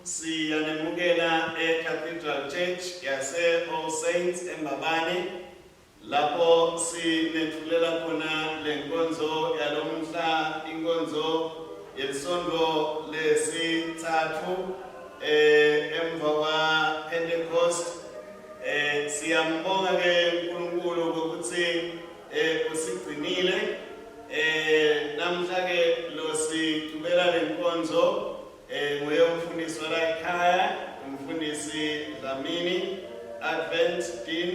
siyanemukela eCathedral Church yase All Saints eMbabane lapho sinethulela khona lenkonzo yalomhla inkonzo yesonto lesithathu emva kwa Pentecost. Siyambonga ke uNkulunkulu ukuthi usigcinile namhla ke lo sithubela lenkonzo nguye umfundisi walayikhaya umfundisi Dlamini Advent Dean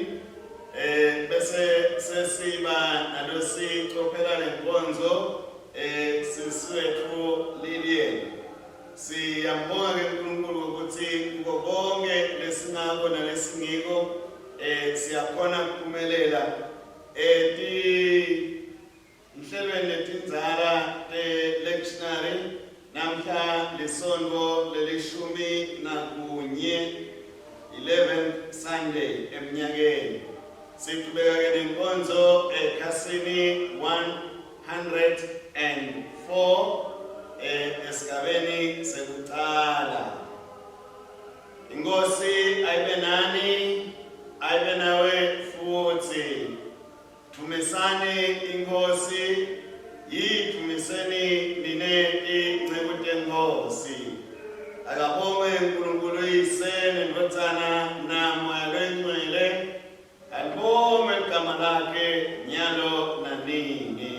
bese sesiba nalosicophela lenkonzo siswethu Lilian. Siyambonga ke uNkulunkulu ukuthi konke lesingako nalesingiko siyakhona ukuphumelela mhlelweni letinzala lectionary namhla lesonto lelishumi nakunye 11th Sunday eminyakeni. Siqhubeka ke nenkonzo ekhasini 104 esigabeni sekuqala. Inkosi ayibe nani, ayibe nawe futhi. Thumisani inkosi, yithumiseni nine ingceku tenkosi. Akabonge uNkulunkulu Yise neNdodana naMoya Oyingcwele, alibonge igama lakhe nyalo nanini.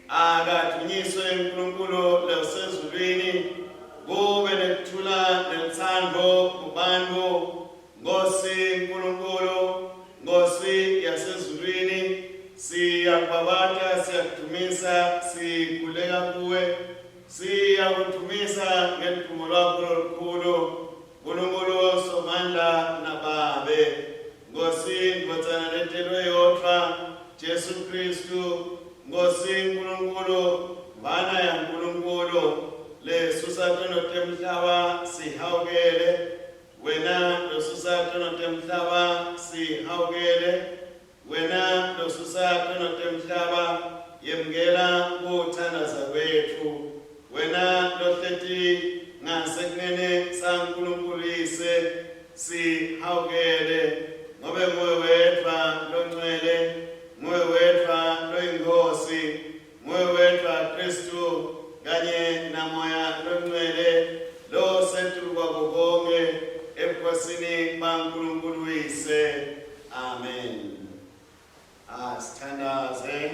Akathunyiswe uNkulunkulu lasezulwini, kube nekuthula nethando kubantu. Nkosi uNkulunkulu, Nkosi yasezulwini, siyakubabata, siyakudumisa, sikhuleka kuwe, siyakudumisa ngeliphumo lwakho olukhulu, uNkulunkulu Somandla naBabe. Nkosi Ndodana lentelwe yodwa Jesu Kristu, Nkosi uNkulunkulu, Vana ya uNkulunkulu, lesusatono temhlaba sihawukele, wena losusatono temhlaba sihawukele, wena losusatono temhlaba yemgela kuthandaza kwethu, wena lohleti ngasekunene saNkulunkulu Yise sihawukele, ngobe nguwe wedwa longcwele, nguwe wedwa loyinkosi, nguwe wedwa Kristu kanye naMoya Oyingcwele lo sethu kwako konke ebukhosini baNkulunkulu Yise. Amen. Sithandaze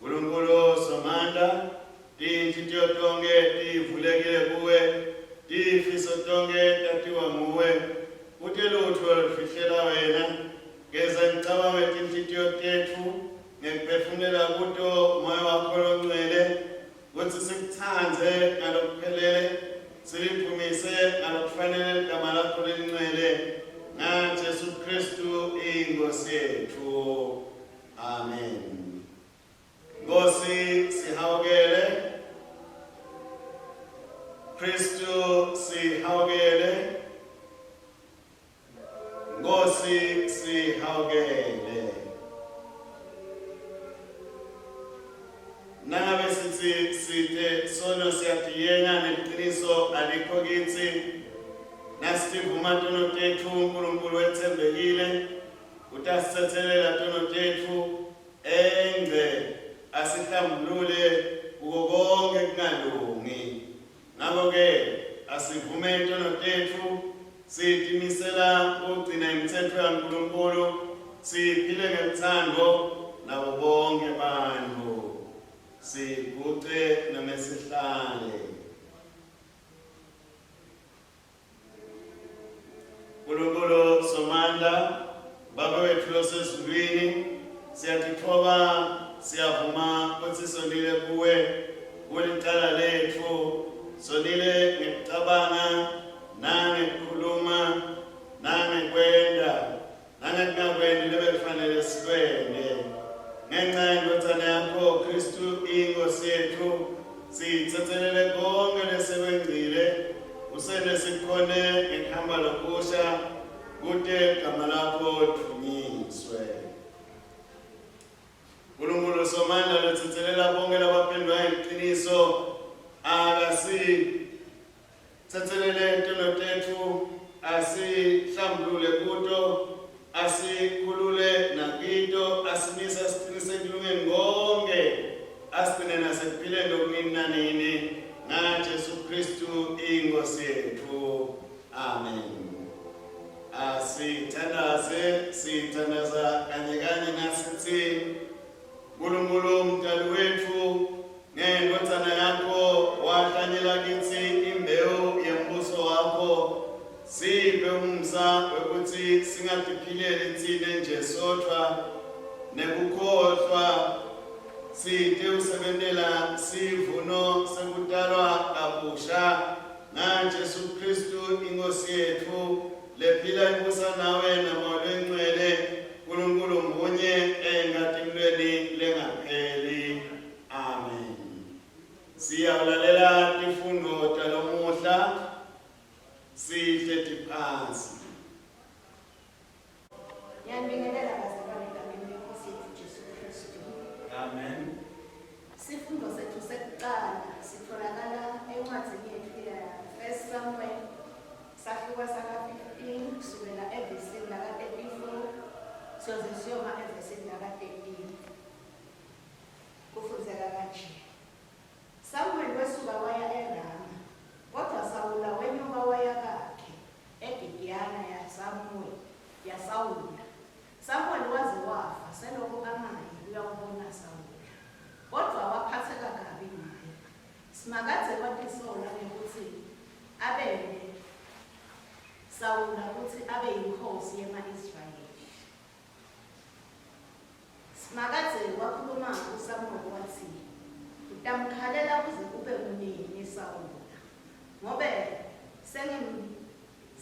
uNkulunkulu Somandla, tinhliziyo tonke tivulekile kuwe, tifiso tonke tatiwa nguwe, uthi lutho lufihlela wena. Geza imicabango yetinhliziyo tethu ngekuphefumula kuto Moya wakho Oyingcwele, ukuthi sikuthanze ngalokuphelele, siliphumise ngalokufanele igama lakho elingcwele, ngaJesu Kristu inkosi yethu. Amen. Nkosi sihawukele, Kristu sihawukele, Nkosi sihawukele. Nangabe sithi sithe sono siyadiyeka neqiniso alikho kithi, nasivuma tono tethu uNkulunkulu wethembekile, utasithethelela tono tethu engce asihlambulule kuko konke kungalungi. Ngakho-ke asivume tono tethu, sitimisela ukugcina imithetho kaNkulunkulu, siphile ngethando nabo bonke abantu. Siguce noma sihlale. uNkulunkulu Somandla, Baba wethu osezulwini, siyatithoba, siyavuma ukuthi sonile kuwe, kulicala lethu, sonile ngekucabanga, nangekukhuluma, nangekwenda, nangekungakwendi lebekufanele sikwende. Ngenxa yeNdodana yakho Kristu inkosi yethu, sithethelele konke lesekwenzile, usele sikhone ngekuhamba lokusha, kude igama lakho lithunyiswe. uNkulunkulu Somandla lothethelela bonke labaphendula iqiniso, akasi sithathelele intolo tethu asihlambulule kuto, asikhulule nakito, asimisa siqinise ekulungeni konke, asigcine nasekuphileni okunini nanini, ngaJesu Kristu inkosi yethu. Amen. Sithandaza kanye kanye nasithi Nkulunkulu mdali wethu, ngenkodzana yakho wahlanyela kithi imbewu yembuso wakho, siphe umsa wekuthi singatiphileli thine nje sodwa nekukhohlwa, site usebentela sivuno sekutalwa kabusha ngaJesu Kristu inkosi yethu, lephila ibusa nawe namoya engcwele, Nkulunkulu mbunye engatimlweni lengapheli. Amen. Siyawulalela tifundo talomuhla, sihleti phansi. Ngiyabingelela bazalwane egameni lenkosi yethu Jesu Kristu. Amen. Sifundo sethu sekuqala sitholakala encwadini yethu ya 1 Samuel sahluka saka 15 kusukela evesini laka 34 siyoze siyoma evesini laka 13. Kufundeka kanje. Samuel wesuka waya eRama, kodwa Sawula wenyuka waya kakhe eGibiyana yaSawula. Samuel waze wafa selokhu angayi uyawubona Sawula, kodwa waphatheka kabi naye. Simakadze kwatisola ukuthi abele Sawula ukuthi abe yinkosi yema-Israyeli. Simakadze wakhuluma uSamuel wathi, utamkhalela kuze kube kunini Sawula, ngobe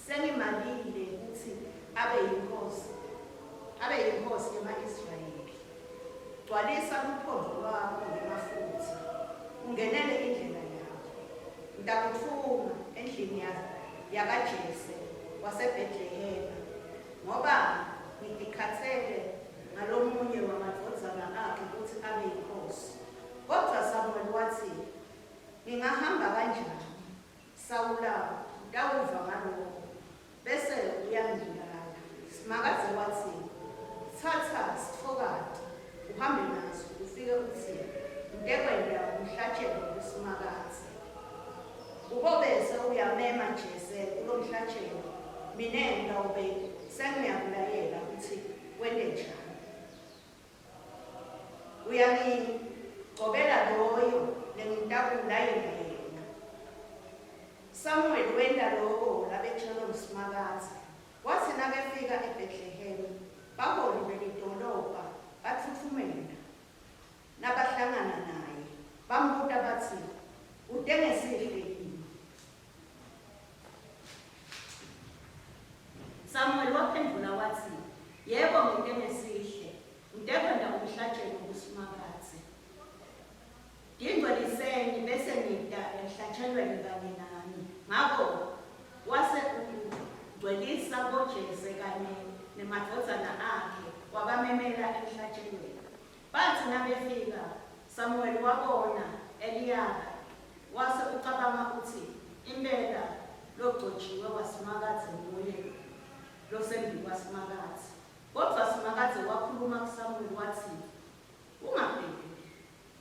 sengimalile ukuthi abe yinkosi yema-Israyeli. Gcwalisa umphondvo lwakho ngemafutha, ungenele indlela yakho. Ngitakutfuma endlini yakaJese waseBhetlehema, ngoba ngidikhatsele ngalomunye wamadvodzana akhe ukuthi abe yinkosi. Kodwa Samuel wathi, ngingahamba kanjani? Sawula utawuva ngalokho bese uyangibulala. Simakadze wathi, thatha sitfokati uhambe naso ufike uthi ntekwenda umhlatshelo kusimakadze. Ubobese uyamema Jese kulo mhlatshelo, mine ngitawube sengiyakulayela ukuthi wende njani. Uyangigcobela loyo lengitakulayela yena. Samuel wenda lokho labetshelo ngusimakadze. Wathi nakefika eBhetlehema, baholi belidolobha bathuthumela, nabahlangana naye bambuta bathi, utengesihle yini? Samuel waphendula wathi, yebo ngitengesihle, ngidekwenda umhlatshelo kusimakadze. Ngingcweliseni bese ngida emhlatshelweni kanye nami. Ngakho wase ugcwelisa koJese kanye nemadvodzana akhe wabamemela emhlatshelweni. Bathi nabefika, Samuel wabona Eliyaba, wase ucabanga ukuthi impela logcotshiwe wasimakadze nguye losembi kwasimakadze. Kodwa simakadze wakhuluma kuSamuel wathi, ungabheki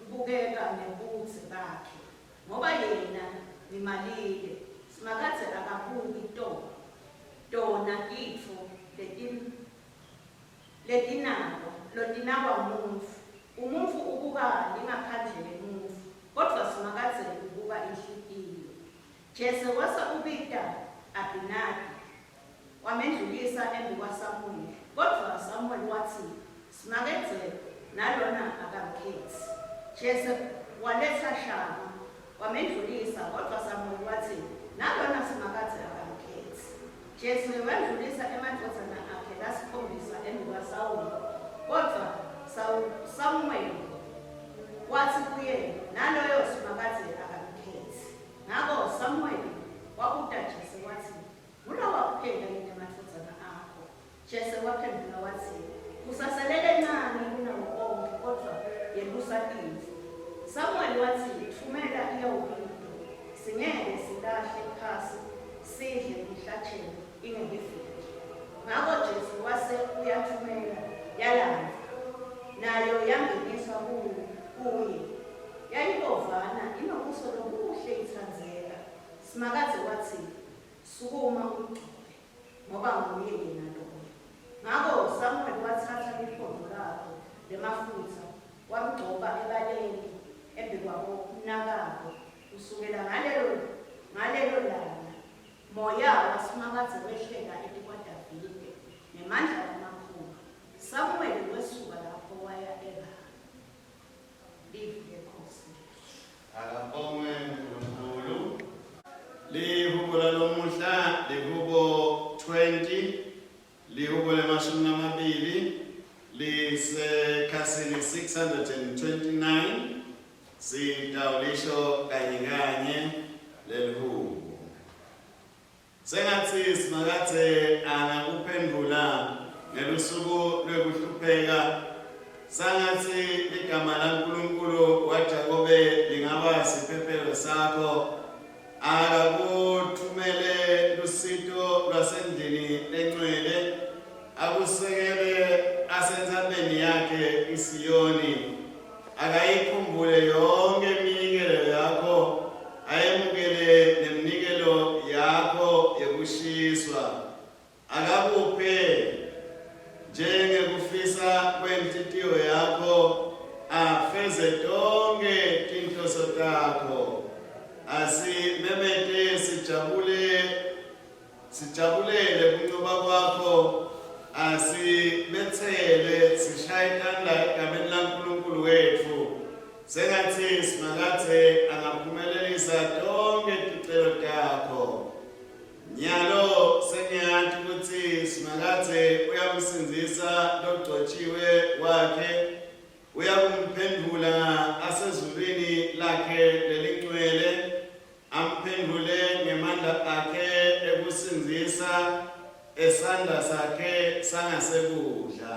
ubukeka nebuthi bakhe, ngoba yena nimalile. Simakadze akabuki tona titfo lotinakwa umufu ubuka lingaphandle lemufu, kodwa simakadze ubuka inhliziyo. Jese wase ubita Abinadi wamendlulisa embi kwaSamuel, kodwa Samuel wathi, simakadze nalona akamkhethi. Jese waletha Shama wamendlulisa, kodwa Samuel wathi, nalona simakadze akamkhethi. Jese wendlulisa emadvodzana akhe lasikhombisa embi kwaSawuli, kodwa Samuel wathi kuye, naloyo simakadze akamkhethi. Ngakho Samuel wabuta Jese wathi, ngulowa kuphela yini emadvodzana akho? Jese waphendula wathi, usaselele encane kunawo onke, kodwa yelusa imvu. Samuel wathi, thumela iyawubito, singeke silahle phasi sidle ihlatshelo ingekefiki. Ngakho Jesu wase uyathumela yalandla nayo yangeniswa kuye. Yayibovana inobuso lobuhle ithanzeka. Simakadze wathi sukuma umgcobe ngoba nguye yena loyo. Ngakho Samuel wathatha iphondo lakhe lemafutha wamgcoba ebaleni embikwabo umnakabo. Kusukela ngalelo langa moya wasimakadze wehlela etikwadavide ngemandla amakhulu. Samuel wesuka lapho waya eRama. Live lenkosi. Akabonge uNkulunkulu. Lihubo lalomuhla lihubo 20 lihubo lemashumi amabili lisekhasini 629 sitawulisho kanye lelihubo. Sengathi simakathe angakuphendula ngelusuku lwekuhlupheka. Sangathi igama laNkulunkulu waJakobe lingaba siphephelo sakho. Akakuthumele lusito lwasendlini lencwele, akusekele asentabeni yakhe iSiyoni. Akayikhumbule yonke iminikelo yakho, ayemukele neminikelo yakho yokushiswa. Akakuphe njengekufisa kwenhlitiyo yakho, afeze tonke tinhloso takho. Asimemete sijabulele kuncoba kwakho, asibethele sishaye tandla egameni laNkulunkulu wethu. Sengathi simakathe angaphumelelisa tonke ticelo takho. Nyalo sengiyathi ukuthi simakathe uyamsinzisa logcotshiwe wakhe, uyakumphendula asezulwini lakhe lelingcwele, amphendule ngemandla akhe ekusinzisa esandla sakhe sangasekudla.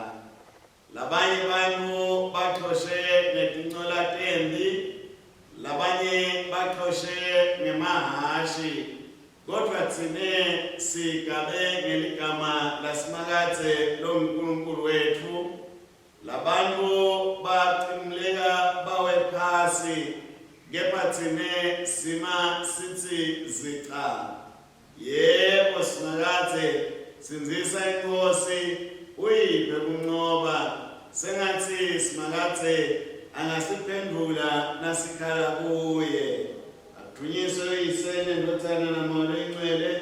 Labanye bantu baxhoshe ngetincola tembi, labanye baxhoshe ngemahashi, kodwa thine sigabe ngeligama lasimakathe loNkulunkulu wethu. Labantu baqimleka bawe phasi, kepha thine sima sithi zica. Yebo simakathe sinzisa inkosi uyiphe kunqoba. Sengathi simakathe angasiphendula nasikhala kuye. Athunyiswe isene ndothana namoya ingcwele,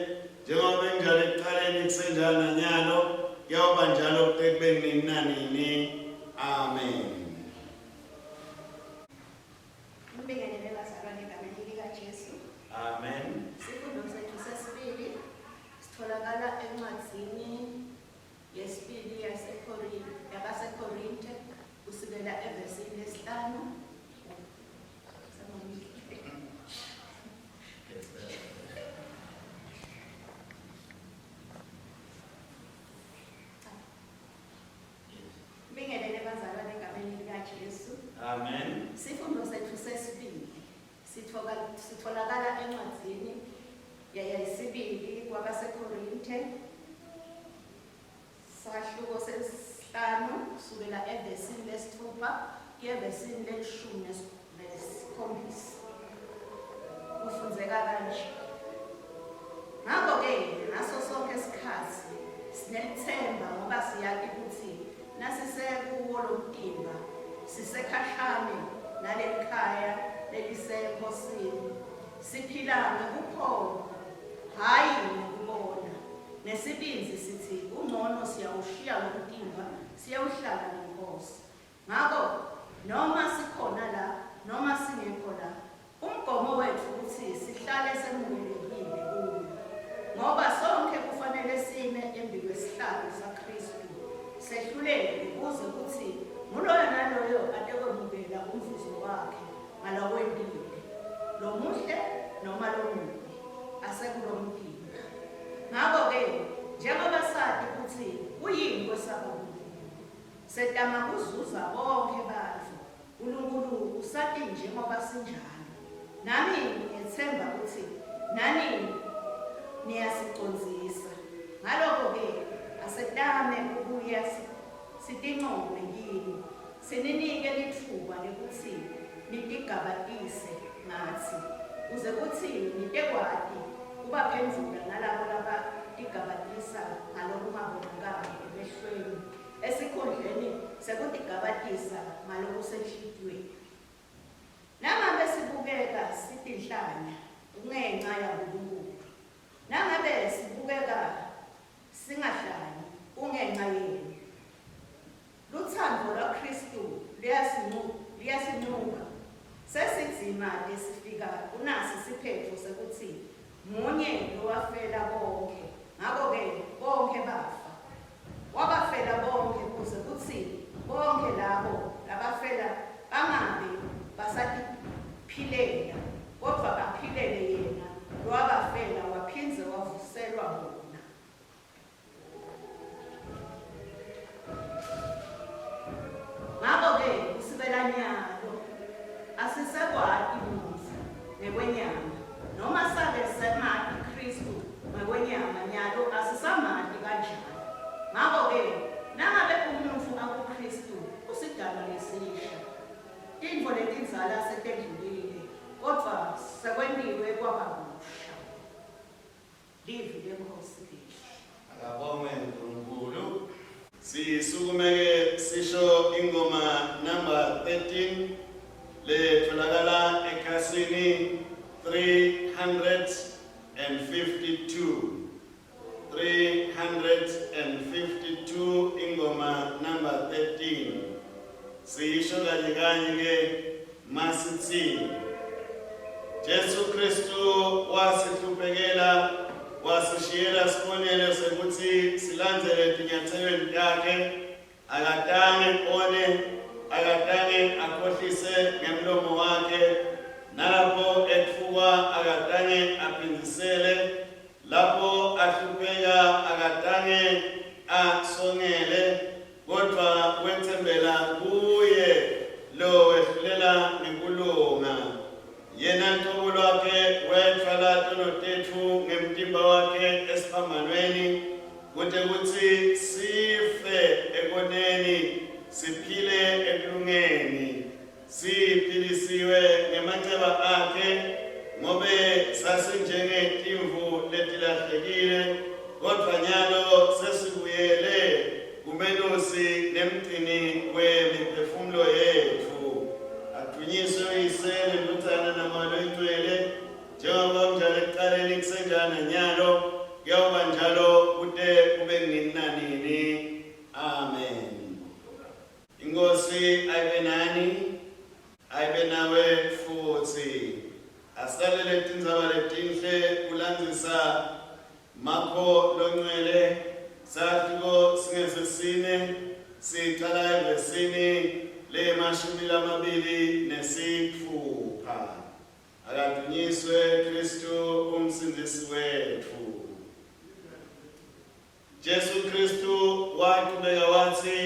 njengoba njalo ekuqaleni kusenjalo nanyalo, kuyoba njalo kutekubeni nini nanini. Amen. Mbingelele bazalwane egameni likaJesu. Amen. Isifundo sethu sesibili sitholakala encwadzini yesibili yabaseKorinte kusukela evesini lesihlanu. Mbingelele bazalwane egameni likaJesu. Amen. Isifundo sethu sesibili sitholakala encwadzini yesibili kwabaseKorinte sahluko sesihlanu kusukela evesini lesithupha kuya evesini leshumi nesikhombisa. Kufundzeka kanje. Ngakho-ke ngaso sonke isikhathi sinelithemba ngoba siyazi ukuthi nasisekuwo lo mtimba sisekhashane nalelikhaya leliseNkosini. Siphila ngokukholwa, hhayi ngokubona. Nesibinzi sithi ungcono siyawushiya lo mtimba siyawuhlala neNkosi. Ngakho noma sikhona la noma singekho la, umgomo wethu uthi sihlale semukelekile kuyo. Ngoba sonke kufanele sime embi kwesihlalo saKristu, sehluleke ukuze kuthi nguloyo naloyo atekwemukela umvuzo wakhe ngalokwendile, lo muhle noma lo mubi, asekulo mtimba. Ngakho-ke njengoba sazi ukuthi kuyini kwesaba uNkulunkulu, setama kuzuza bonke bantu, uNkulunkulu usati njengoba sinjalo. Nami ngiyethemba ukuthi nani niyasicondzisa. Ngalokho-ke asetame ukuya sitinqome kini, sininike lithuba lekuthi nitigabatise ngathi, kuze kuthi nitekwati kubaphendvula nalabo labatigabatisa ngalokungabonakali emehlweni, esikhundleni sekutigabatisa ngalokusenhlitiyweni. Nangabe sibukeka sitinhlanya kungenxa yaNkulunkulu, nangabe sibukeka singahlanyi kungenxa yenu. Luthando lwaKristu liyasincuka, sesidzimate sifika kunasi siphetfo sekuthi munye lowafela bonke, ngako-ke bonke bafa. Wabafela bonke kuze kuthi bonke labo labafela bangabe basatiphilela, kodwa baphilele yena lowabafela waphindze wavuselwa bona. Ngako-ke kusukela nyalo asisakwati muntu ngekwenyama, noma sake semati Kristu ngekwenyama nyalo asisamati kanjalo. Ngako-ke nangabe umuntu akuKristu usidalwa lesisha, tintfo letindzala setendlulile, kodwa sekwentiwe kwababusha. Livi leNkosi lethu. Akabongwe uNkulunkulu. Sisukumeke sisho ingoma number 13 letholakala ekhasini 352. 352 ingoma number 13. Siyisho kanye masithi Jesu Kristu wasihluphekela, wasishiyela sibonelo sekuthi silandzele tinyathelweni takhe, akatange one, akatange akhohlise ngemlomo wakhe, nalapho etfuka akatange aphindisele, lapho ahlupheka akatange asongele, kodwa wethembela kuye lo wehlulela ngenkulunga. Yena ntobo lwakhe wethwala tono tethu ngemtimba wakhe esiphambanweni, kude kuthi sife ekoneni siphile ekulungeni, siphilisiwe ngemanxeba akhe, ngobe sasinjengetimvu letilahlekile, kodwa nyalo sesibuyele kumelusi nemgcini wemiphefumulo yethu. Athunyiswe uyisele luthana namalo ingcwele, njengoba kunjalo ekuqaleni kusenjalo nyalo, kuyoba njalo kude kube nini nanini. Amen. Inkosi ayibe nani, ayibe nawe futhi. Asalele tindzaba letinhle kulandzisa makho longcwele. Sahluko singesesine siqala evesini le-26. Akadunyiswe Kristu umsindisi wethu. Jesu Kristu waqhubeka wathi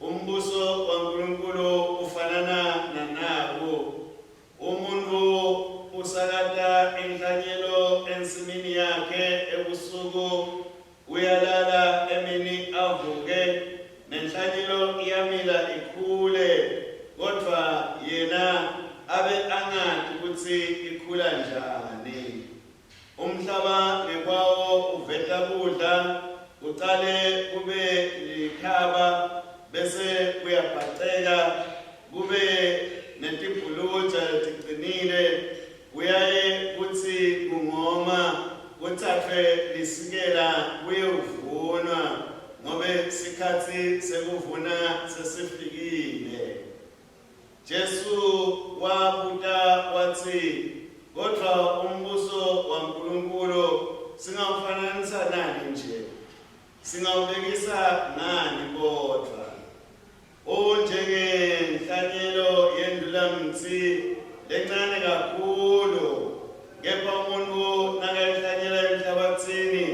umbuso waNkulunkulu ufanana nanabo. Umuntu usakata inhlanyelo ensimini yakhe ebusuku, uyalala emini avuke, nenhlanyelo iyamila ikhule, kodwa yena abe angazi ukuthi ikhula njani. Umhlaba ngekwawo uveta kudla, uqale kube likhaba, bese uyabhaceka, kube netibhuluja letiqinile, kuyaye kuthi kungoma, kuthathwe lisikela kuyovunwa, ngobe isikhathi sekuvuna sesifikile. Jesu wabuta wathi, kodwa umbuso waNkulunkulu singawufananisa nani nje? Singawubekisa nani kodwa? Unjengenhlanyelo yendulamthi lencane kakhulu, kepha umuntu nakayihlanyela emhlabathini,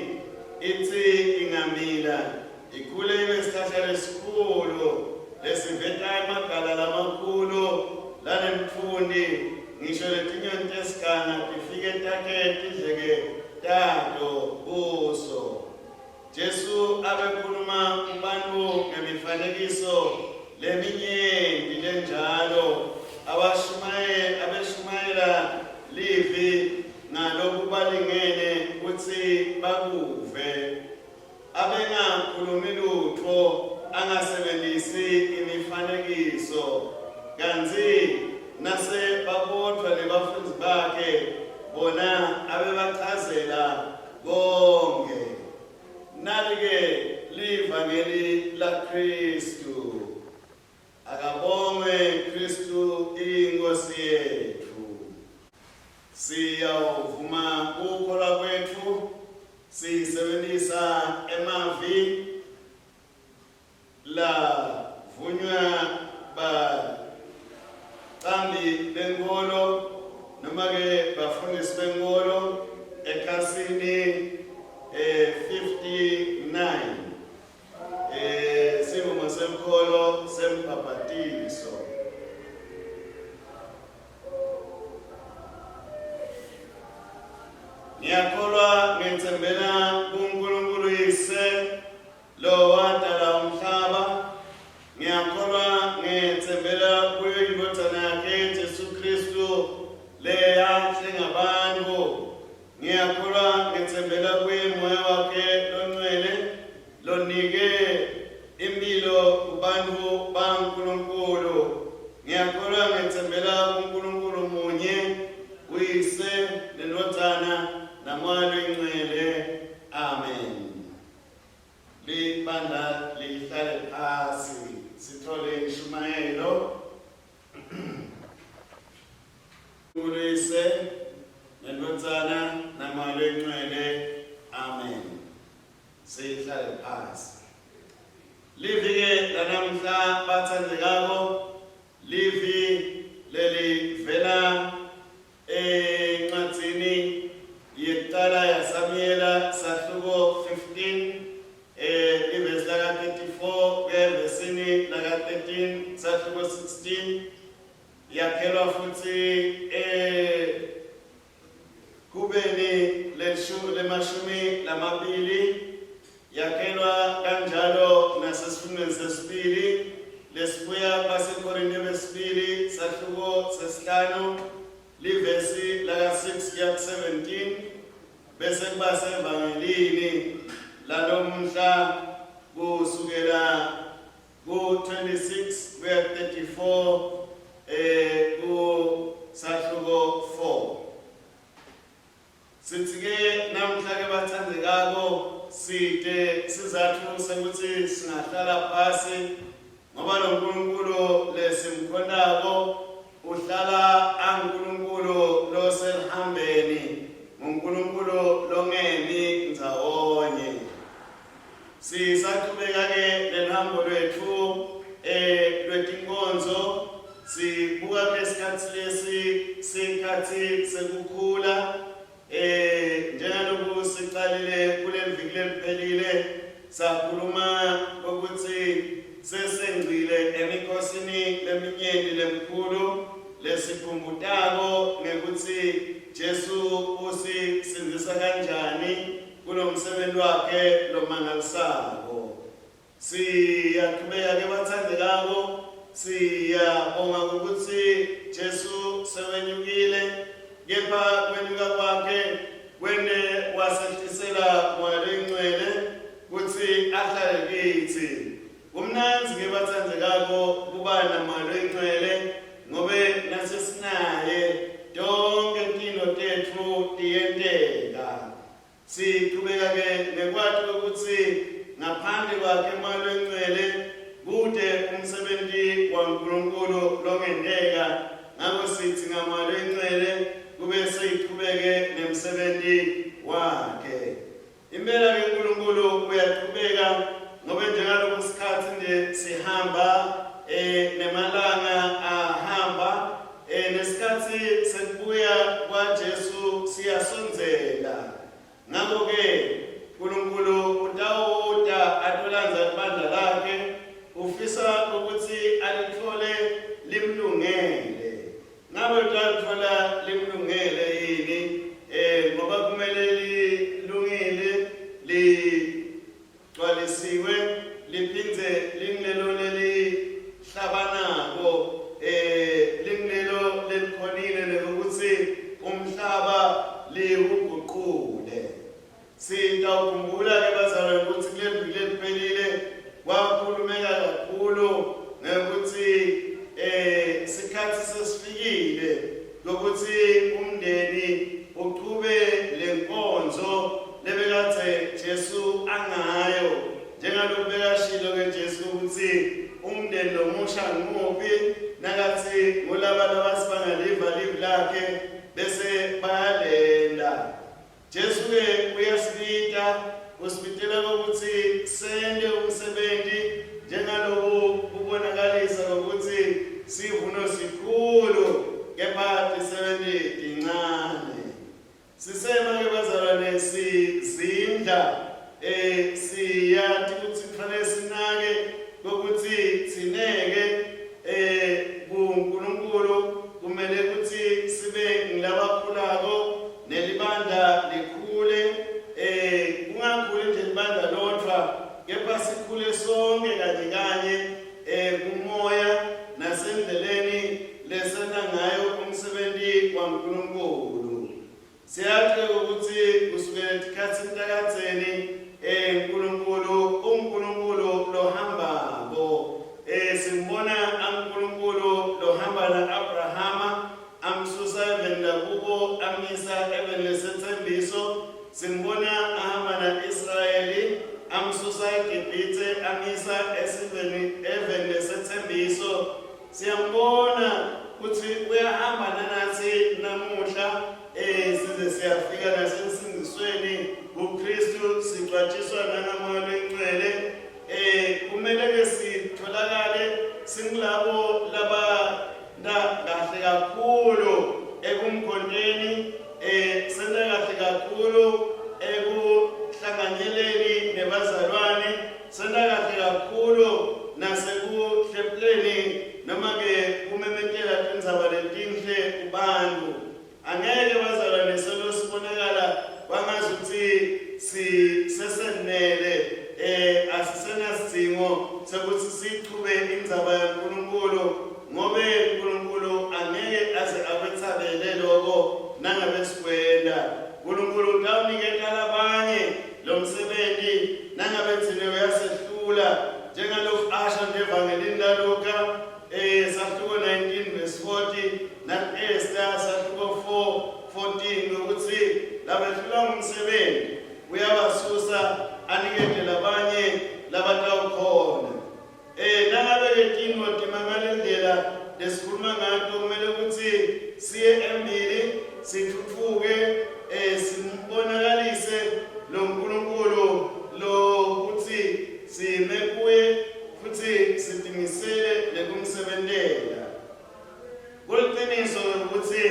ithi ingamila, ikhule ibe isihlahla esikhulu, lesiveta emagala lamakhulu, lanemfundi, ngisho letinyoni tesiganga tifike zifike takhe tidleke tato kuso. Jesu abekhuluma kubantu ngemifanekiso leminyenti lenjalo abeshumayela livi ngalokubalingene kutsi bakuve. Abengakhulumi lutho angasebenzisi imifanekiso, kanti nase babodwa nebafundzi bakhe bona abebachazela konke. Nali-ke livangeli laKristu. Akabongwe Kristu inkosi yethu. Siyawuvuma ukukholwa kwethu sisebenzisa emavi lavunywa baqambi benkolo noma-ke bafundisi benkolo ekhasini 59 sivumo semkholo sembhabhatiso. Ngiyakholwa ngithembela kuNkulunkulu Yise lo wadala umhlaba. Ngiyakholwa ngithembela kuyo indodana yakhe Jesu Kristu leyahlenga abantu. Ngiyakholwa ngithembela kuye moya wakhe longcwele lonike impilo kubantu baNkulunkulu. Ngiyakholwa ngithembela kuNkulunkulu munye uYise neNdodana naMoya Oyingcwele. Amen. Libandla lihlale phasi sithole inshumayelo. uYise neNdodana naMoya Oyingcwele. Amen. Sihlale phasi. Livi-ke lanamhla bathandekako, livi leli vela encwadzini yekuqala yaSamuyela sahluko 15 ivesi laka 34 kuya evesini laka 13 sahluko 16. Yakhelwa futhi kubeni lemashumi lamabili. Yakhelwa kanjalo nasesifundweni sesibili lesibuya kwaseKorinte besibili sahluko sesihlanu livesi laka 6 kuya 17, bese kuba sevangelini lalomhla kusukela ku-26 kuya 34 ku sahluko 4. Sithi-ke namhla-ke bathandekako side sizathu sekuthi singahlala phasi ngoba lo Nkulunkulu lesimkhonako uhlala aNkulunkulu loselihambeni, uNkulunkulu longemi ndzawonye. Sisaqhubeka-ke nelihambo lwethu lwetinkonzo. Sibuka lesikhathi lesi sikhathi sekukhula. Njengaloku siqalile kuleli viki leliphelile sakhuluma ukuthi sesengcile emikhosini leminyenti lemkhulu lesikhumbutako ngekuthi Jesu usisinzisa kanjani kulo msebenzi wakhe lomangalisako. Siyaqhubeka-ke bathandekako, siyabonga ukuthi Jesu sewenyukile, kepha kwenyuka kwakhe kwene wasehlisela Moya Oyingcwele kuthi ahlale kithi. Kumnanzi-ke bathandekako kuba naMoya Oyingcwele ngobe nasesinaye tonke tinto tethu tiyenteka. Siqhubeka-ke nekwati ukuthi ngaphandle kwakhe Moya Oyingcwele kude umsebenzi waNkulunkulu longenteka. Ngakho sithi ngaMoya Oyingcwele kube siqhubeke nemsebenzi wakhe. Impela-ke uNkulunkulu uyaqhubeka ngoba njengaloku sikhathi nje sihamba nemalanga ahamba nesikhathi sekubuya kwaJesu siyasonzela. Ngakho-ke uNkulunkulu utawuda atolanza ibandla lakhe, ufisa ukuthi alithole limlungele. Ngabe utalithola limlungele yini? ligcwalisiwe liphindze lingilelo lelihlabanako lingilelo lelikhonile lokuthi umhlaba liwuguqule. Sitawukhumbula ke bazalwane ukuthi kuleli viki eliphelile kwakhulumeka kakhulu ngokuthi sikhathi sesifikile lokuthi umndeni uqhube lenkonzo lebekade Jesu angayo, njengalokhu bekashilo ke Jesu ukuthi umndeni lomusha nguphi nakathi ngolaba labasibangaliva live lakhe bese bayalenda. Jesu ke uyasibita usibitela ukuthi sende umsebenzi njengalokhu kubonakalisa ukuthi sivuno sikhulu kepha isebenzi incane. Sisema ke bazalwane sizindla siyathi ukuthi kufanele sinake ukuthi sineke kuNkulunkulu kumele ukuthi sibe ngilabakhulako nelibandla likhule kungakhuli nje libandla lodwa kepha sikhule sonke kanye kumoya nasendleleni lesena ngayo umsebenzi kaNkulunkulu. Siyathi ukuthi kusukela esikhathini takadzeni uNkulunkulu lohambako. Simbona uNkulunkulu lohamba na-Abrahama amsusa eveni lakubo amisa eveni lesethembiso. Simbona ahamba na-Israyeli amsusa eGibhithe amisa eveni lesethembiso. Siyambona ukuthi uyahamba nathi namuhla size siyafika nasensindisweni kuKristu sixwatshiswa nangamoya lengcwele. Kumele ke sitholakale singilabo labanda kahle kakhulu ekumkhonteni senda kahle kakhulu ekuhlanganyeleni nebazalwane senda kahle kakhulu nasekuhlephuleni noma ke kumemetela indzaba letinhle kubantu. Angeke bazalwane solo sibonakala kwangazuthi sisesenele asisenasidingo sokuthi siqhube indzaba kaNkulunkulu ngobe uNkulunkulu angeke aze awethabele lokho nangabe sikwenda. uNkulunkulu utawuniketa labanye lo msebenzi nangabe thina uyasehlula njengalokhu asho ngevangelini laLuka sahluko 19 verse 40 na-Esther sahluko 4:14 ukuthi labehlula ngumsebenzi uyabasusa anikete labanye labatawukhona. Nangabe leTimoti mangalendlela lesikhuluma ngato kumele ukuthi siye embili sithuthuke simbonakalise lo Nkulunkulu lo ukuthi sime kuye futhi sidimisele lekumsebentela. Kuliqiniso ukuthi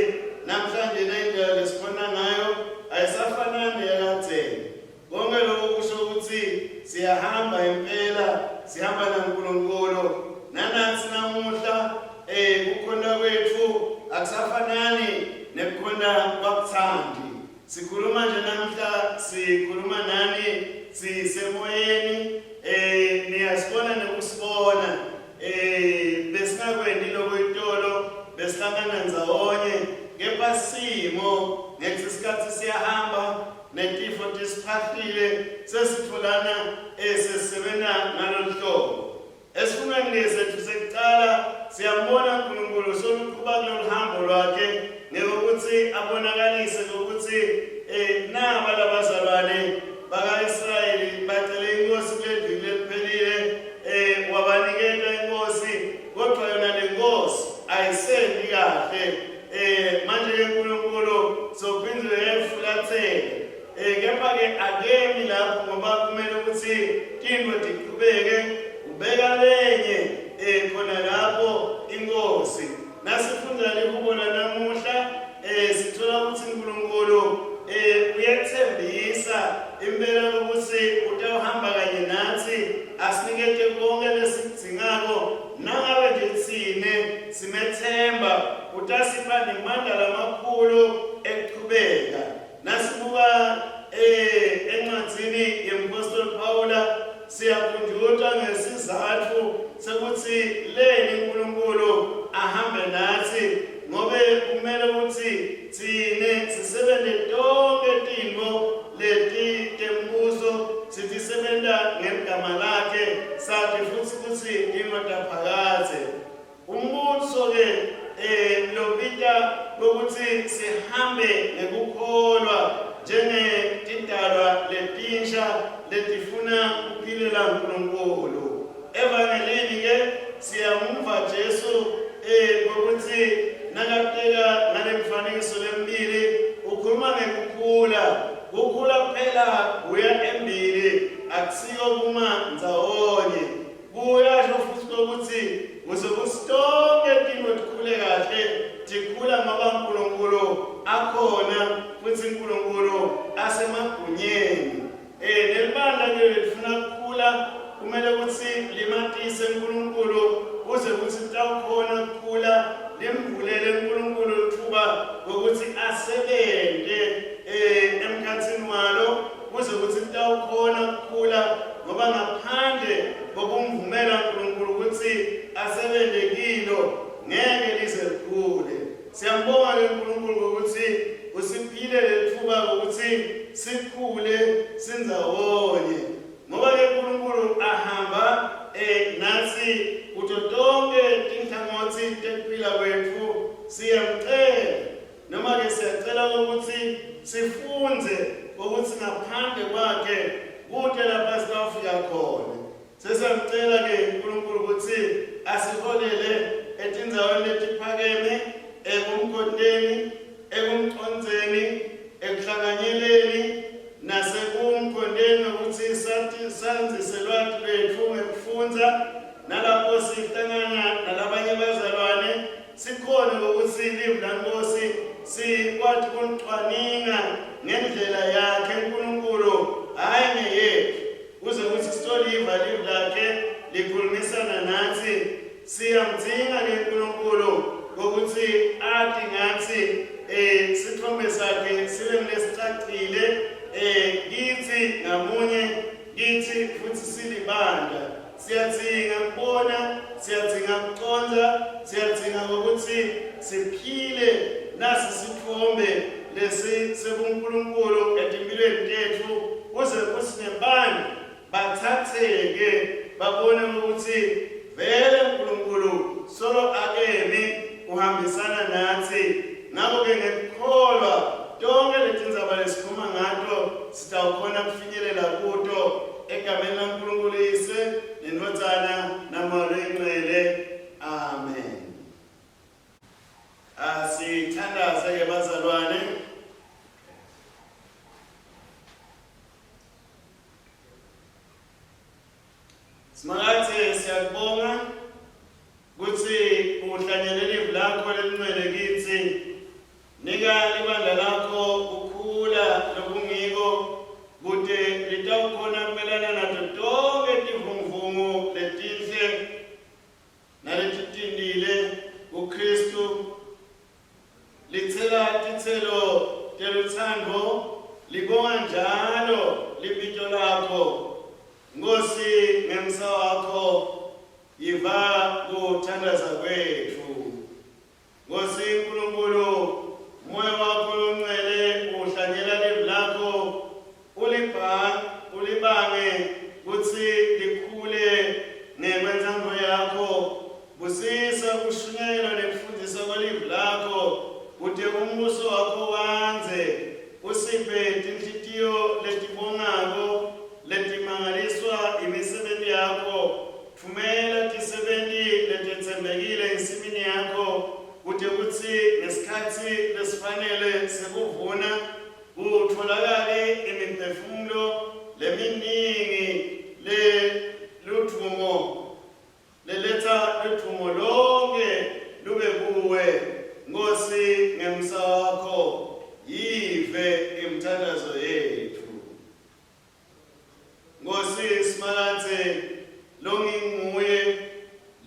namhlanje nendlela lesikhona ngayo ayisafanani yakadzeni. Konke lokho kusho ukuthi siyahamba impela sihamba naNkulunkulu. Nanathi namuhla kukhona kwethu akusafanani nekukhona kwakuthandi. Sikhuluma nje namhla sikhuluma nani sisemoyeni niyasibona nekusibona besingakwendi lokho itolo besihlangana ndzawonye kepha simo ngesikhathi siyahamba netifo tisiphahlile sesitholana sesisebenza ngalolu hlobo. Esifunweni lesethu sekucala siyambona uNkulunkulu soluqhuba kulolu hambo lwakhe ngokuthi abonakalise ukuthi naba labazalwane baka-Israyeli bacele inkosi kuleli viki eliphelile wabanikela inkosi kodwa yona le nkosi ayisendi kahle. Manje ke uNkulunkulu sophindwe efulathele kepha-ke akemi lapho ngoba kumele ukuthi tinto tiqhubeke ubeka lenye khona lapho inkosi. Nasifunda lekubona namuhla sithola ukuthi uNkulunkulu uyethembisa impela ukuthi utawuhamba kanye nathi asinikete konke lesidingako nangabe nje thine simethemba utasipha nemandla lamakhulu ekuqhubeka. Nasibuka encwadzini siyakhunjuzwa ngesizathu sokuthi leni uNkulunkulu ahambe nathi, ngoba kumele ukuthi thine sisebenze tonke tintfo leti tembuso, sithi sebenza ngegama lakhe, sathi futhi ukuthi ingotaphakathe. Umbuso-ke lobita ukuthi sihambe ngekukholwa njengetidalwa letinsha letifuna ukuphilela uNkulunkulu. Evangelini-ke siyamumva Jesu ngokuthi nakateka ngalemfanekiso lemibili ukhuluma ngekukhula. Kukhula kuphela kuya embili, akusiyo kuma ndzawonye. Kuyasho futhi ukuthi kusonke tintfo tikhule kahle, tikhula ngoba uNkulunkulu akhona futhi uNkulunkulu asemagunyeni. Nelibandla lifuna kukhula, kumele ukuthi limatise uNkulunkulu kuze kuthi litawukhona kukhula, limvulele uNkulunkulu ithuba ngokuthi asebenze emkhatsini walo, kuze kuthi litawukhona kukhula, ngoba ngaphandle kokumvumela uNkulunkulu ukuthi asebenze kilo ngeke lize likhule. Siyambonga uNkulunkulu ukuthi usiphile lethuba ukuthi sikhule sindzawonye, ngoba uNkulunkulu ahamba nathi kuto tonke tinhlangothi tekuphila kwethu. Siyamcela noma-ke siyacela ukuthi sifunze ukuthi ngaphandle kwakhe kude lapha sitawufika khona. Sesiyamcela-ke uNkulunkulu ukuthi asiholele etindzaweni letiphakeme, ekumkondeni, ekumcondzeni, ekuhlanganyeleni, nasekumkondeni ukuthi sanzise lwati lwethu ngekufundza, nalapho sihlangana nalabanye bazalwane sikhone ukuthi live laNkosi sikwati kulicwaninga ngendlela yakhe uNkulunkulu, hhayi ngeyethu, kuze ukuthi sitoliva live lakhe likhulumisana nathi. Siyamdzinga uNkulunkulu ukuthi athi ngathi sithombe sakhe sibe nesicacile, kithi ngamunye, kithi futhi silibandla. Siyadzinga kubona, siyadzinga kuconza, siyadzinga ukuthi siphile nasi sithombe lesi sebuNkulunkulu etimpilweni tethu, kuze kuthi nebantfu bathatheke babone ukuthi vele uNkulunkulu solo akemi uhambisana nathi. Ngakho-ke ngekukholwa tonke letindzaba lesikhuluma ngato sitawukhona kufinyelela kuto egameni laNkulunkulu Yise neNdodzana naMoya Oyingcwele. Amen. Sithandaze-ke bazalwane. Simakathe siyakubonga ukuthi uhlanyelele ivu lakho lelingcwele kithi, nika libandla lakho ukukhula lokungiko kude litawukhona kumelana nato tonke tivunguvungu letinhle naletitindile kuKristu, litsela titselo telutsandvo, libonga njalo libito lakho. Nkosi ngemsa wakho yiva kuthandaza kwethu. Nkosi uNkulunkulu, moya wakho longcwele uhlanyela livu lakho, ulibange kutsi likhule ngekwenzango yakho, busisa kushunyayela nekufundisa kwelivu lakho, kude umbuso wakho wanze, usiphe tinhlitiyo letibongako, letimangaliswa imisebenti yakho. Tfumela tisebenti letitsembekile ensimini yakho, kude kutsi ngesikhatsi lesifanele sekuvuna kutfolakale imiphefumulo leminingi leletsa luthumo lonke lube kuwe. Nkosi ngemsa wakho yive imthandazo yethu. Nkosi simakathe longinguye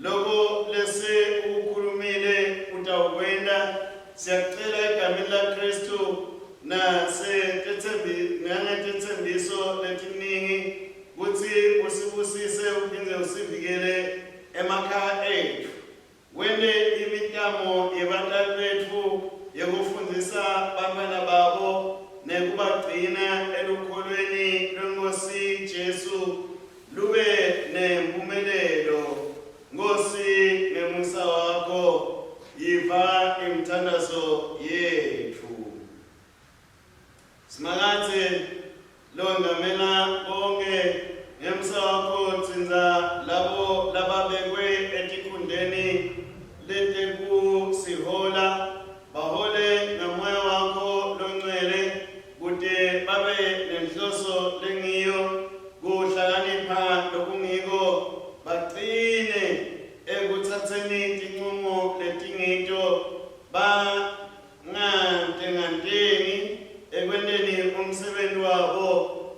loko lese ukukhulumile utawukwenda, siyacela egameni laKristu nangetitsembiso letiningi kutsi usibuse usisindise uphinde usivikele emakhaya ethu. Wende imitamo yebantwana bethu yokufundisa abantwana babo nekubagcina elukholweni lweNkosi Jesu lube nempumelelo. Nkosi, ngemusa wakho yiva imithandazo yethu. Simakathe longamela bonke ngemusa wakho tsinza labo lababekwe etikhundeni letekusihola, bahole ngomoya wakho longcwele kude babe nenhloso lengiyo kuhlakanipha lokungiko, bagcine ekuthatheni tinqumo letingito, bangantengantengi ekwenteni umsebenzi wabo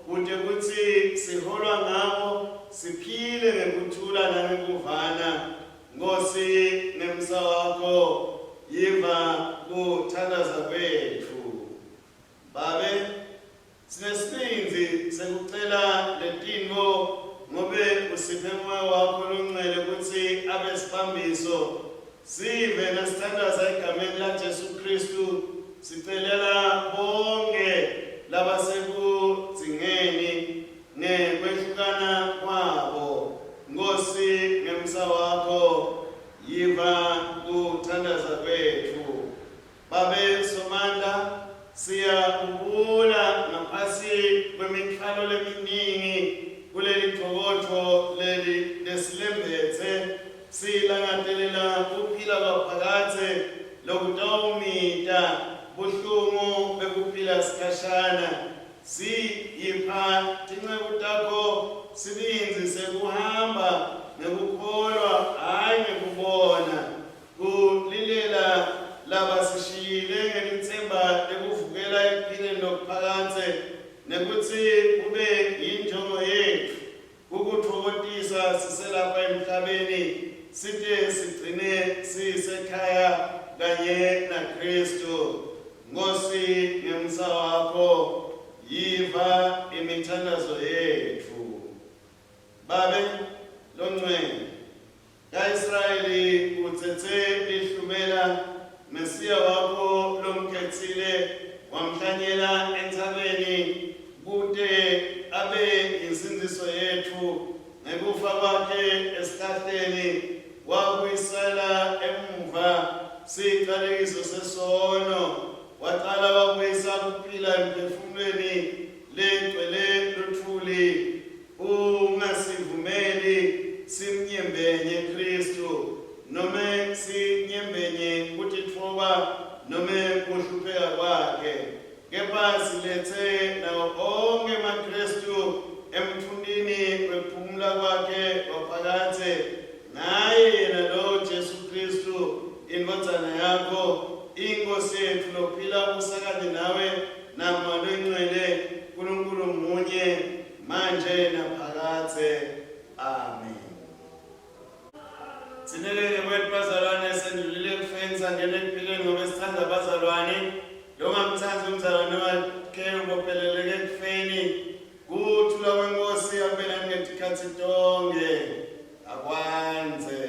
kude kuthi siholwa ngabo siphile ngekuthula nangekuvana. Nkosi, ngemusa wakho yiva kuthandaza kwethu. Babe, sinesibinzi sekucela letinto ngobe usiphe moya wakho longcwele ukuthi abe sibambiso. Sive nesithandaza egameni laJesu Kristu. Sicelela bonke labasekudzingeni ngekwehlukana kwabo. Nkosi, ngemusa wakho yiva kuthandaza kwethu. Babe somandla, siyakubula ngaphasi kwemithwalo leminingi kuleli thokotho leli lesilembethe, silangatelela kuphila kwaphakathe lokutawumita buhlungu bekuphila sikhashana. Siyipha tinceku takho sibinzi sekuhamba ngekukholwa hayi ngekubona, kulilela labasishiyile ngelithemba lekuvukela ekuphileni lokuphakathe, nekuthi kube yinjongo yethu ukuthokozisa siselapha emhlabeni sithe sigcine sisekhaya kanye naKristu. Nkosi, ngemusa wakho yiva imithandazo yethu. Babe longcwele, kaIsrayeli uthethe lihlumela, Mesiya wakho lomkhethile wamhlanyela entsabeni kude abe insindiso yethu. Ngekufa kwakhe esihlahleni wabuyisela emuva siqalekiso sesono, waqala wabuyisa ukuphila emphefumulweni legcwele luthuli. Ungasivumeli simnyembenye Kristu, nome sinyembenye kutitfoba nome kuhlupheka kwakhe, kepha silethe nawo onke maKristu emthundini wephumula kwakhe waphakathe. Naye yena lo Jesu Kristu indodana yakho, iNkosi yethu lophila kusakanye nawe namalo engcwele uNkulunkulu munye manje naphakathe. Amen. Sinelele kwethu bazalwane, sendlulile ekufeni sangena ekuphileni ngoba sithanda abazalwane. Lo ngamthanzi umzalwane wakhe ubopheleleke ekufeni, kuthula kweNkosi abelani ngetikhathi tonke akwanze.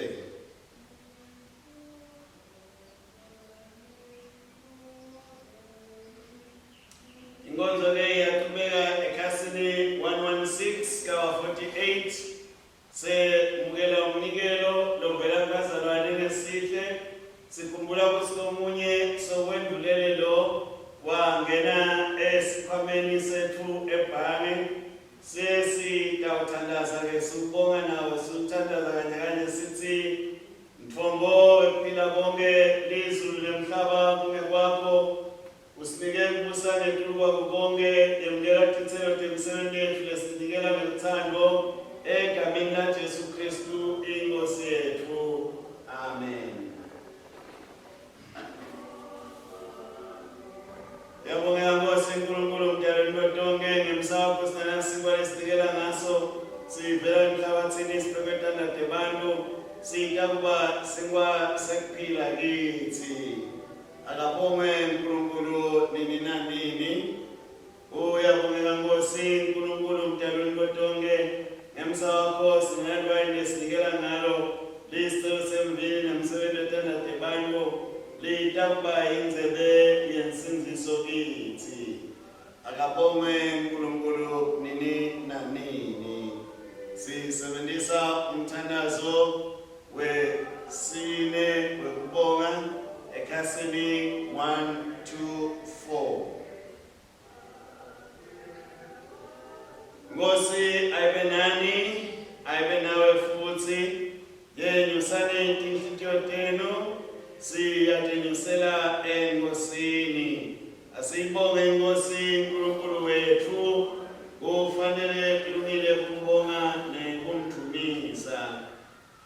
Inkonzo le yaqhubeka ekhasini 116 ka-48 semukela umnikelo lovela kubazalwane ngesihle. Sikhumbula ukuthi omunye sokwendulele lo wangena esikhwameni sethu ebhange, sesitawuthandaza-ke siwubonga nawe, siwuthandaza kanye kanye sithi mthombo wephila konke lizulu lemhlaba kungekwakho, usinike kubusa ngetulu kwakho konke, yamukela tithelo temsebenzi yethu lesinikela ngelithando egameni laJesu Kristu iNkosi yethu. Amen. Yabonga Nkosi uNkulunkulu mdali wetonke, ngemusa wakho sinanasikwa lesinikela ngaso, sivela emhlabathini sibheketana debantu, siyita kuba singwa sekuphila kithi. Akabonge uNkulunkulu nini nanini. Uyabongeka Nkosi uNkulunkulu mdali wetonke, ngemusa wakho ukuba yinzebe yensindiso kithi. Akabongwe uNkulunkulu nini nanini. Sisebenzisa umthandazo wesine wekubonga ekhasini 1, 2, 4. Nkosi ayibe nani, ayibe nawe futhi. Yenyusane inhliziyo zenu, siyatenyusela eNkosini. Asiyibonge iNkosi uNkulunkulu wethu, kufanele kulungile ukubonga nekumdumisa.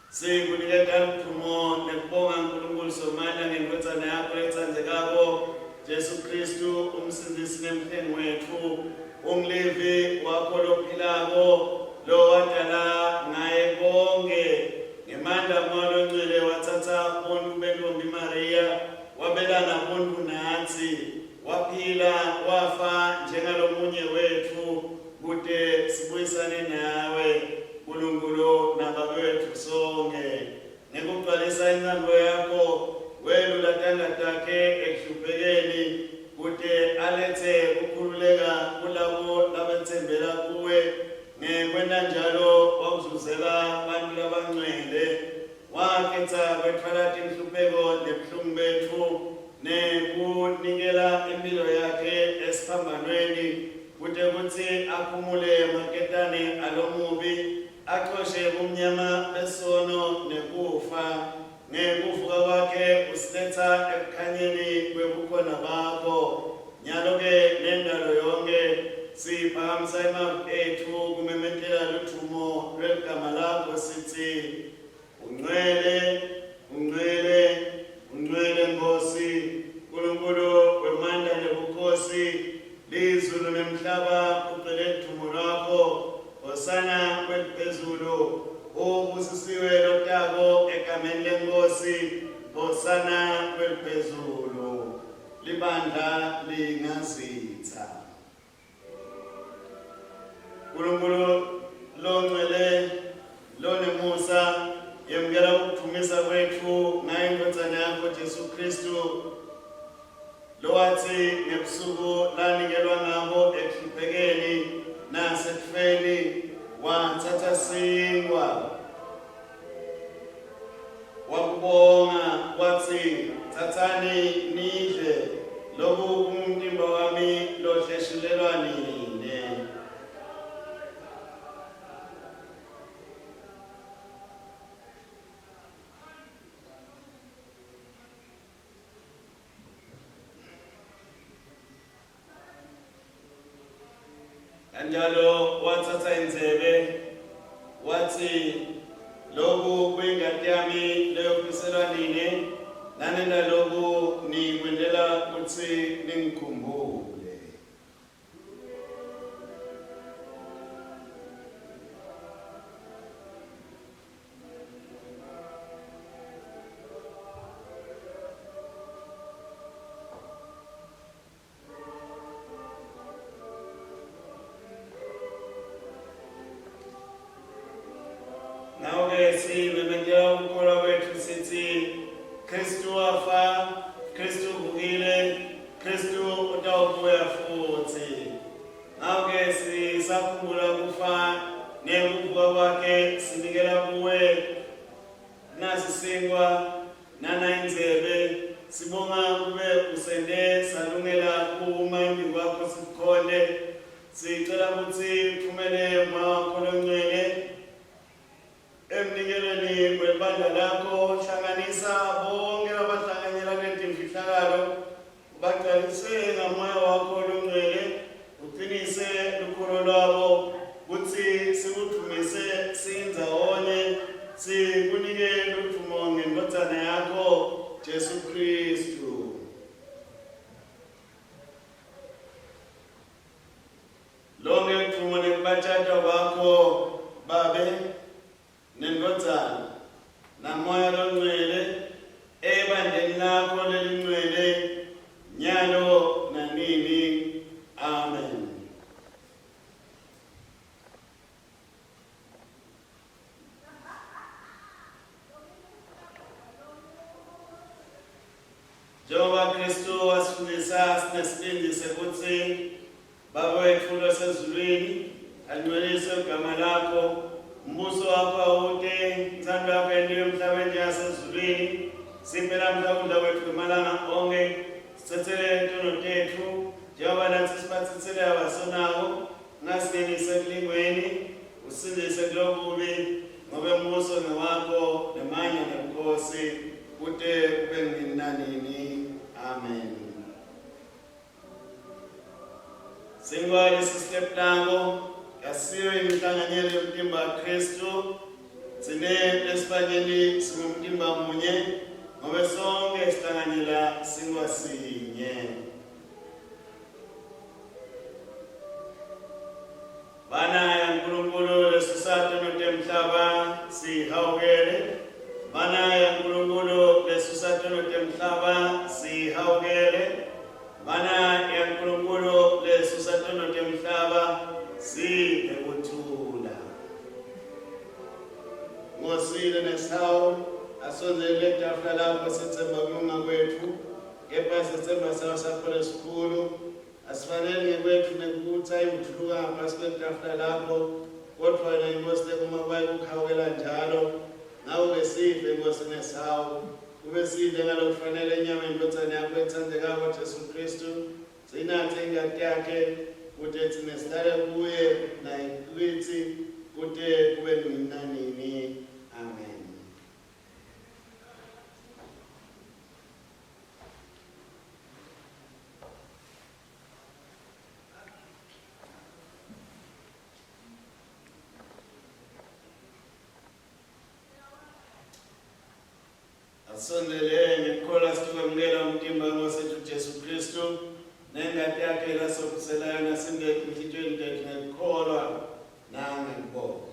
Sikunikeza umthumo nekubonga uNkulunkulu somandla ngenkosana yakho ethandekako Jesu Kristu umsindisi nemhlengi wethu, umlevi wakho lophilako, lo wadala ngaye konke. Ngemandla moya ongcwele wathatha umuntu bentombi Maria, wabelana umuntu nathi, waphila wafa njengalomunye wethu, kude sibuyisane nawe uNkulunkulu nababethu sonke. Ngekugcwalisa ingcando yakho welula tangatakhe ekuhluphekeni, kude alethe ukukhululeka kulabo labathembela kuwe. Ngekwenza njalo wakuzuzela abantu labangcwele, wakhetha kwethwala inhlupheko nebuhlungu bethu, nekunikela impilo yakhe esiphambanweni, kude kuthi aphumule maketane alomubi, axoshe ubumnyama besono nekufa. Ngekuvuka kwakhe usiletha ekukhanyeni kwebukhona bakho. Nyalo-ke nendalo yonke siphakamisa amazwi ethu kumemethela luthumo lwegama lakho sithi, ungcwele, ungcwele, ungcwele Nkosi, uNkulunkulu wemandla nebukhosi, lizulu nemhlaba kugcwele ithumo lwakho. Hosana kweliphezulu, ubusisiwe lotako egameni leNkosi. Hosana kweliphezulu, libandla lingazitha. uNkulunkulu longcwele lonemusa, yemukela ukuthumisa kwethu ngaye iNdodana yakho Jesu Kristu, lowathi ngebusuku lanikelwa ngabo ekuhluphekeni nasekufeni, wathatha sinkwa, wakubonga wathi, thathani nidle, lobu umtimba wami lohleshulelwa nine. Kanjalo wathatha inzebe, wathi, lobu kuyingadi yami leyokufiselwa nini, nanina lobu nikwendela ukuthi ningikhumbule. Nawe simemengela ukukholwa kwethu sithi, Kristu wafa, Kristu uvukile, Kristu utawubuya futhi. Nawe sisakhumbula kufa nekuvuka kwakhe, sinikela kuwe nasi sinkwa nana inzebe, sibonga kube usende salungela kumandi kwakho sikhonde. Sicela ukuthi uphumele Moya wakho longcwele emnikelweni kwebandla lakho, hlanganisa bonke abahlanganyela nemfihlakalo, ubagcwalise ngaMoya wakho longcwele, uqinise lukholo lwabo, kuthi sikuthumise siyindzawonye, sikunike luthumo ngeNdodana yakho Jesu Kristu. Lonke uthumo nekubathatha njengoba Kristu wasifundisa sinesibindi sekuthi Baba wethu osezulwini alingcweliswe igama lakho umbuso wakho awude inthando yakho yenziwe emhlabeni njengasezulwini siphe namhla ukudla kwethu kwamalanga onke sithethele intono tethu njengoba nathi siphathithele abasonako ungasingenise ekulingweni usindise kulokubi ngoba umbuso ngewakho nemanye nebukhosi kude kube nini nanini. Amen. Singwali sisitep nako yasiyo imihlanganyelo yomtimba kaKristu sine lesibanyeni singumtimba munye ngoba sonke sihlanganyela singwasinye. Bana ya Nkulunkulu lesusate notemhlaba sihawukele. Bana ya Nkulunkulu lesusate notemhlaba sihawukele. Bana ya Nkulunkulu lesusate notemhlaba sihekuthula. Ngosile nesawu asonzele itafula lakho sithemba kulunga kwethu kepha sithemba sawo sakho lesikhulu asifanele kwethu nekutha imthuluka ngaphansi kwetafula lakho kodwa wena inkosi lekuma kwayo kukhawukela njalo nawe sife inkosi nesawu kube sidle ngalokufanele enyameni ndotsana yakho ethandekako Jesu Kristu sinathe ingadi yakhe kude thina sihlale kuye naye kithi kude kube nini nanini. Amen. Asondele ngekhola sikwamukela umtimba wethu Jesu Kristu nengadi yakhe lasokuselayo nasingekho emhlitshweni tethu ngekholwa nangekubonga.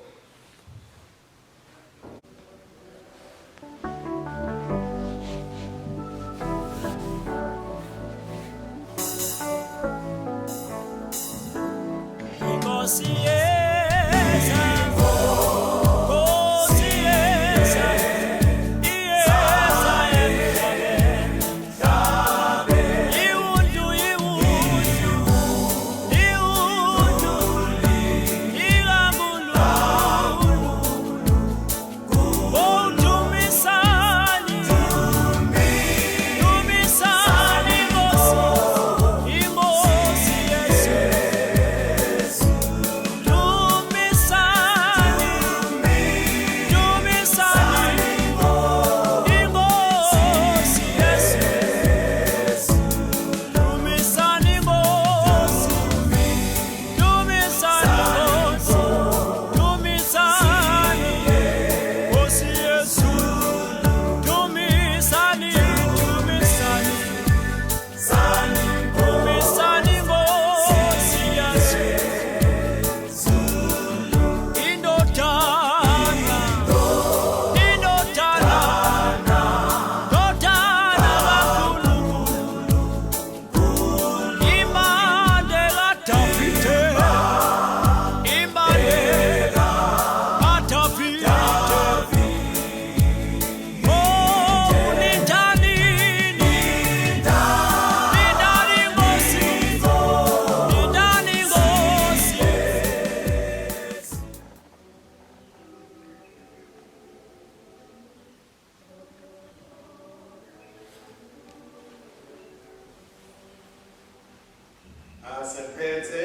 Asephethe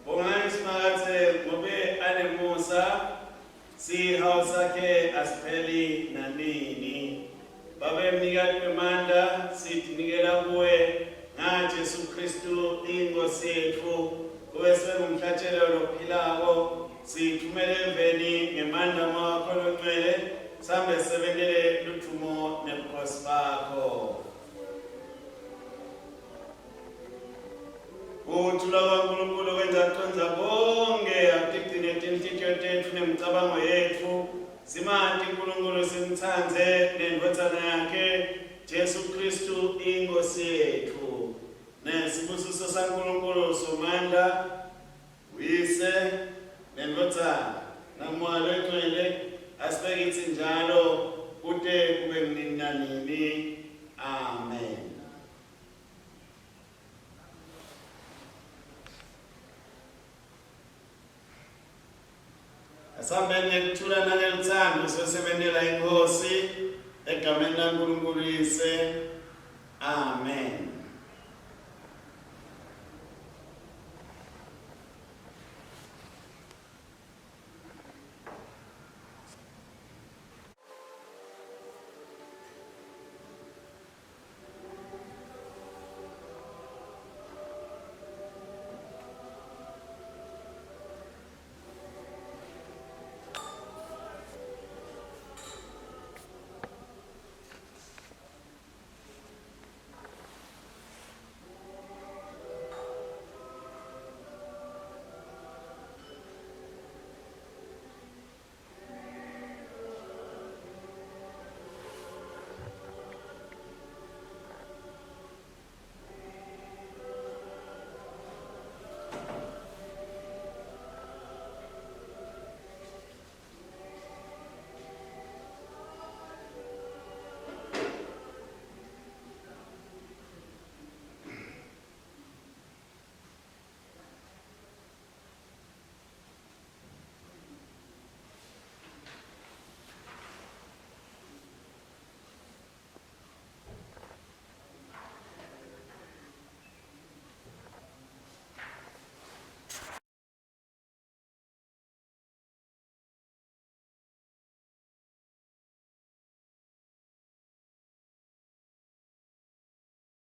bonga isimakathe ngobe anemusa sihawusakhe asipheli nanini babe mnikati wemandla sinikela kuwe ngaJesu Kristu inkosi yethu kube sengumhlatshelo lophilako sithumele emveni ngemandla wakho longcwele sambe sebentele luthumo nebukhosi bakho. Uthula kaNkulunkulu wenza kuconza bonke akutigcine tinhlithiyo tethu nemicabango yethu simanti uNkulunkulu simthandze nendvodzana yakhe Jesu Kristu inkosi yethu nesibusiso saNkulunkulu somandla uyise nendvodzana namoya longcwele asibekithi njalo kude kube nini nanini. Amen. Asambeni ngekuthula nangeluthando sosebenzela inkosi egameni laNkulunkulu yise. Amen.